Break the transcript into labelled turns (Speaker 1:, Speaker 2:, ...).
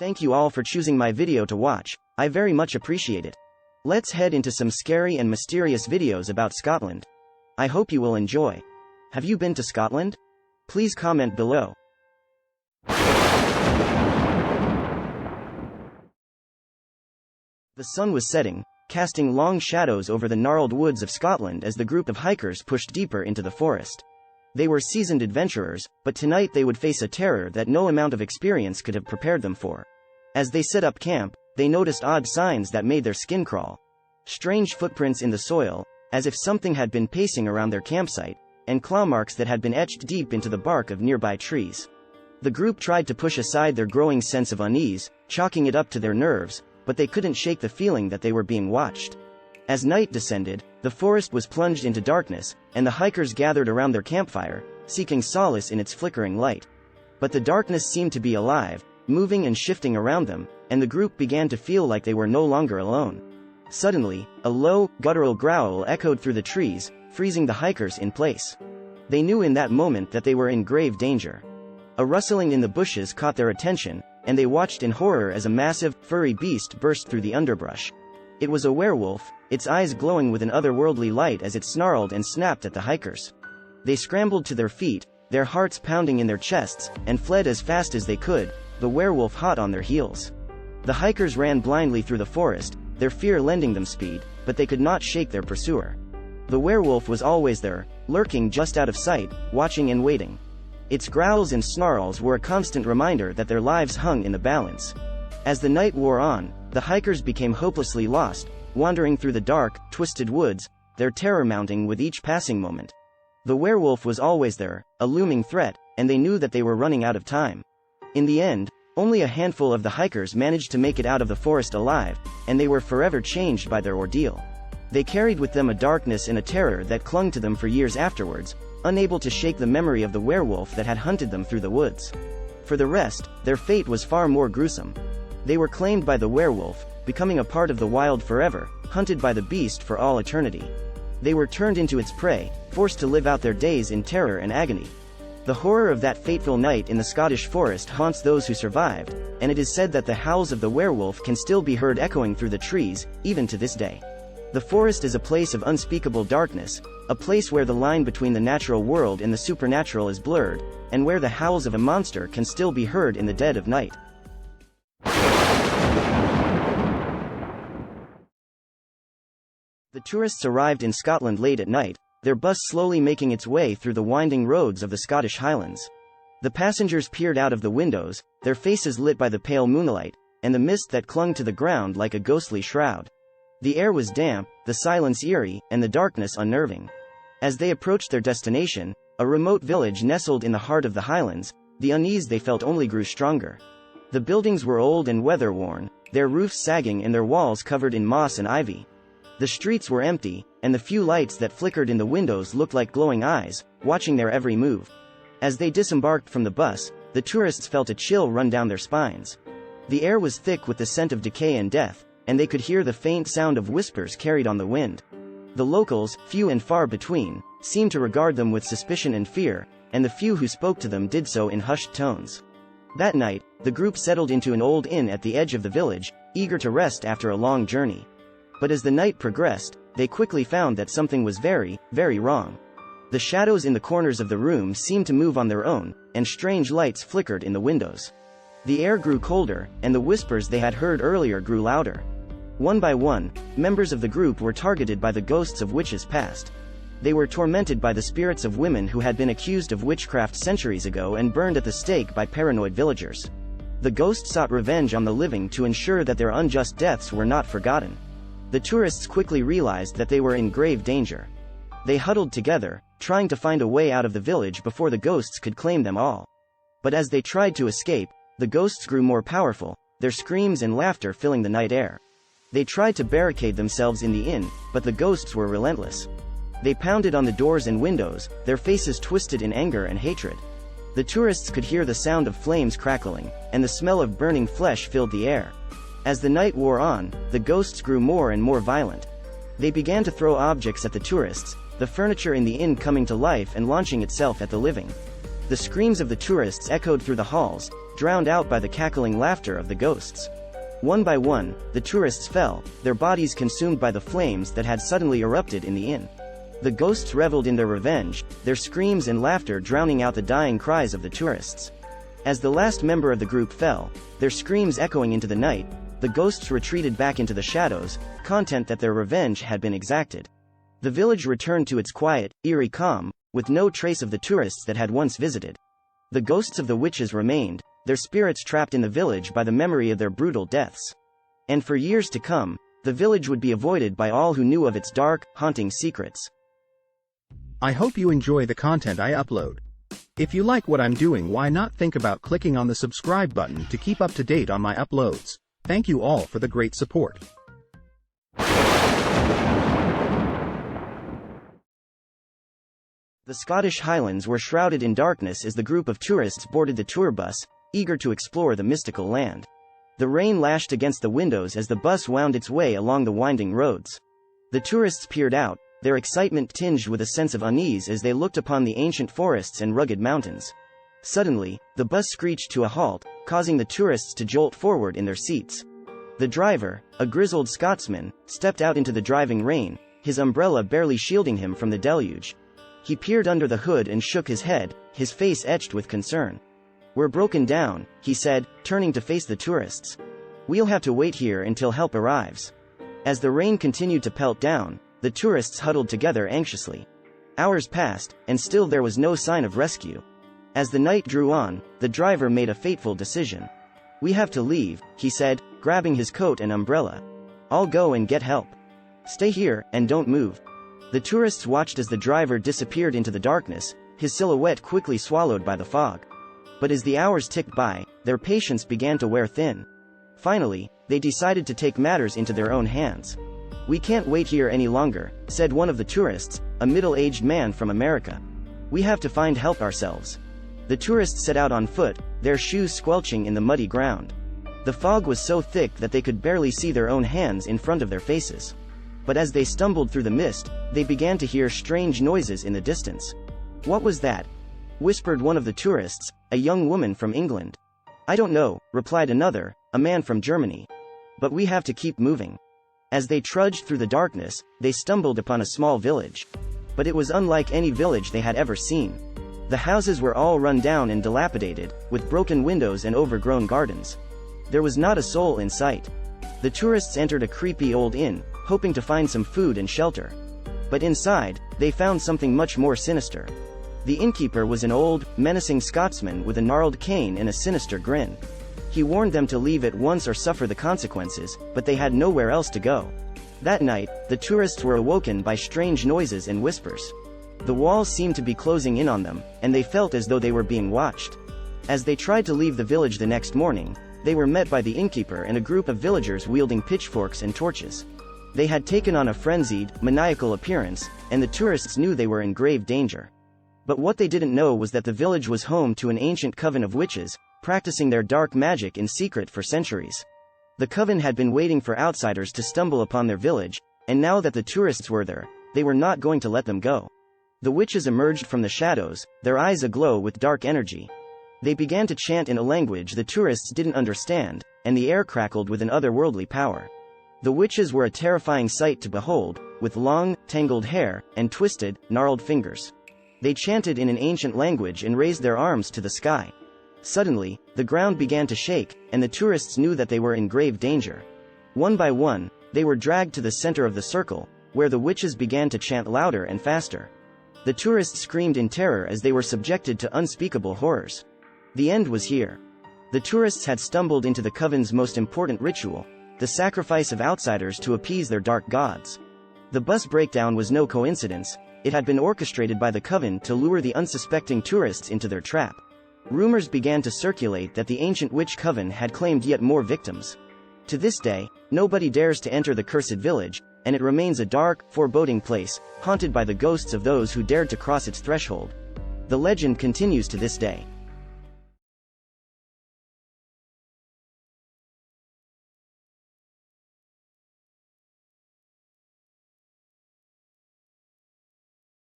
Speaker 1: Thank you all for choosing my video to watch, I very much appreciate it. Let's head into some scary and mysterious videos about Scotland. I hope you will enjoy. Have you been to Scotland? Please comment below. The sun was setting, casting long shadows over the gnarled woods of Scotland as the group of hikers pushed deeper into the forest. They were seasoned adventurers, but tonight they would face a terror that no amount of experience could have prepared them for. As they set up camp, they noticed odd signs that made their skin crawl. Strange footprints in the soil, as if something had been pacing around their campsite, and claw marks that had been etched deep into the bark of nearby trees. The group tried to push aside their growing sense of unease, chalking it up to their nerves, but they couldn't shake the feeling that they were being watched. As night descended, the forest was plunged into darkness, and the hikers gathered around their campfire, seeking solace in its flickering light. But the darkness seemed to be alive, moving and shifting around them, and the group began to feel like they were no longer alone. Suddenly, a low, guttural growl echoed through the trees, freezing the hikers in place. They knew in that moment that they were in grave danger. A rustling in the bushes caught their attention, and they watched in horror as a massive, furry beast burst through the underbrush. It was a werewolf, its eyes glowing with an otherworldly light as it snarled and snapped at the hikers. They scrambled to their feet, their hearts pounding in their chests, and fled as fast as they could, the werewolf hot on their heels. The hikers ran blindly through the forest, their fear lending them speed, but they could not shake their pursuer. The werewolf was always there, lurking just out of sight, watching and waiting. Its growls and snarls were a constant reminder that their lives hung in the balance. As the night wore on, the hikers became hopelessly lost, wandering through the dark, twisted woods, their terror mounting with each passing moment. The werewolf was always there, a looming threat, and they knew that they were running out of time. In the end, only a handful of the hikers managed to make it out of the forest alive, and they were forever changed by their ordeal. They carried with them a darkness and a terror that clung to them for years afterwards, unable to shake the memory of the werewolf that had hunted them through the woods. For the rest, their fate was far more gruesome. They were claimed by the werewolf, becoming a part of the wild forever, hunted by the beast for all eternity. They were turned into its prey, forced to live out their days in terror and agony. The horror of that fateful night in the Scottish forest haunts those who survived, and it is said that the howls of the werewolf can still be heard echoing through the trees, even to this day. The forest is a place of unspeakable darkness, a place where the line between the natural world and the supernatural is blurred, and where the howls of a monster can still be heard in the dead of night. The tourists arrived in Scotland late at night, their bus slowly making its way through the winding roads of the Scottish Highlands. The passengers peered out of the windows, their faces lit by the pale moonlight, and the mist that clung to the ground like a ghostly shroud. The air was damp, the silence eerie, and the darkness unnerving. As they approached their destination, a remote village nestled in the heart of the Highlands, the unease they felt only grew stronger. The buildings were old and weather-worn, their roofs sagging and their walls covered in moss and ivy. The streets were empty, and the few lights that flickered in the windows looked like glowing eyes, watching their every move. As they disembarked from the bus, the tourists felt a chill run down their spines. The air was thick with the scent of decay and death, and they could hear the faint sound of whispers carried on the wind. The locals, few and far between, seemed to regard them with suspicion and fear, and the few who spoke to them did so in hushed tones. That night, the group settled into an old inn at the edge of the village, eager to rest after a long journey. But as the night progressed, they quickly found that something was very, very wrong. The shadows in the corners of the room seemed to move on their own, and strange lights flickered in the windows. The air grew colder, and the whispers they had heard earlier grew louder. One by one, members of the group were targeted by the ghosts of witches past. They were tormented by the spirits of women who had been accused of witchcraft centuries ago and burned at the stake by paranoid villagers. The ghosts sought revenge on the living to ensure that their unjust deaths were not forgotten. The tourists quickly realized that they were in grave danger. They huddled together, trying to find a way out of the village before the ghosts could claim them all. But as they tried to escape, the ghosts grew more powerful, their screams and laughter filling the night air. They tried to barricade themselves in the inn, but the ghosts were relentless. They pounded on the doors and windows, their faces twisted in anger and hatred. The tourists could hear the sound of flames crackling, and the smell of burning flesh filled the air. As the night wore on, the ghosts grew more and more violent. They began to throw objects at the tourists, the furniture in the inn coming to life and launching itself at the living. The screams of the tourists echoed through the halls, drowned out by the cackling laughter of the ghosts. One by one, the tourists fell, their bodies consumed by the flames that had suddenly erupted in the inn. The ghosts reveled in their revenge, their screams and laughter drowning out the dying cries of the tourists. As the last member of the group fell, their screams echoing into the night, the ghosts retreated back into the shadows, content that their revenge had been exacted. The village returned to its quiet, eerie calm, with no trace of the tourists that had once visited. The ghosts of the witches remained, their spirits trapped in the village by the memory of their brutal deaths. And for years to come, the village would be avoided by all who knew of its dark, haunting secrets.
Speaker 2: I hope you enjoy the content I upload. If you like what I'm doing, why not think about clicking on the subscribe button to keep up to date on my uploads. Thank you all for the great support.
Speaker 1: The Scottish Highlands were shrouded in darkness as the group of tourists boarded the tour bus, eager to explore the mystical land. The rain lashed against the windows as the bus wound its way along the winding roads. The tourists peered out, their excitement tinged with a sense of unease as they looked upon the ancient forests and rugged mountains. Suddenly, the bus screeched to a halt, causing the tourists to jolt forward in their seats. The driver, a grizzled Scotsman, stepped out into the driving rain, his umbrella barely shielding him from the deluge. He peered under the hood and shook his head, his face etched with concern. "We're broken down," he said, turning to face the tourists. "We'll have to wait here until help arrives." As the rain continued to pelt down, the tourists huddled together anxiously. Hours passed, and still there was no sign of rescue. As the night drew on, the driver made a fateful decision. "We have to leave," he said, grabbing his coat and umbrella. "I'll go and get help. Stay here, and don't move." The tourists watched as the driver disappeared into the darkness, his silhouette quickly swallowed by the fog. But as the hours ticked by, their patience began to wear thin. Finally, they decided to take matters into their own hands. "We can't wait here any longer," said one of the tourists, a middle-aged man from America. "We have to find help ourselves." The tourists set out on foot, their shoes squelching in the muddy ground. The fog was so thick that they could barely see their own hands in front of their faces. But as they stumbled through the mist, they began to hear strange noises in the distance. "What was that?" whispered one of the tourists, a young woman from England. "I don't know," replied another, a man from Germany. "But we have to keep moving." As they trudged through the darkness, they stumbled upon a small village. But it was unlike any village they had ever seen. The houses were all run down and dilapidated, with broken windows and overgrown gardens. There was not a soul in sight. The tourists entered a creepy old inn, hoping to find some food and shelter. But inside, they found something much more sinister. The innkeeper was an old, menacing Scotsman with a gnarled cane and a sinister grin. He warned them to leave at once or suffer the consequences, but they had nowhere else to go. That night, the tourists were awoken by strange noises and whispers. The walls seemed to be closing in on them, and they felt as though they were being watched. As they tried to leave the village the next morning, they were met by the innkeeper and a group of villagers wielding pitchforks and torches. They had taken on a frenzied, maniacal appearance, and the tourists knew they were in grave danger. But what they didn't know was that the village was home to an ancient coven of witches, practicing their dark magic in secret for centuries. The coven had been waiting for outsiders to stumble upon their village, and now that the tourists were there, they were not going to let them go. The witches emerged from the shadows, their eyes aglow with dark energy. They began to chant in a language the tourists didn't understand, and the air crackled with an otherworldly power. The witches were a terrifying sight to behold, with long, tangled hair, and twisted, gnarled fingers. They chanted in an ancient language and raised their arms to the sky. Suddenly, the ground began to shake, and the tourists knew that they were in grave danger. One by one, they were dragged to the center of the circle, where the witches began to chant louder and faster. The tourists screamed in terror as they were subjected to unspeakable horrors. The end was here. The tourists had stumbled into the coven's most important ritual, the sacrifice of outsiders to appease their dark gods. The bus breakdown was no coincidence, it had been orchestrated by the coven to lure the unsuspecting tourists into their trap. Rumors began to circulate that the ancient witch coven had claimed yet more victims. To this day, nobody dares to enter the cursed village, and it remains a dark, foreboding place, haunted by the ghosts of those who dared to cross its threshold. The legend continues to this day.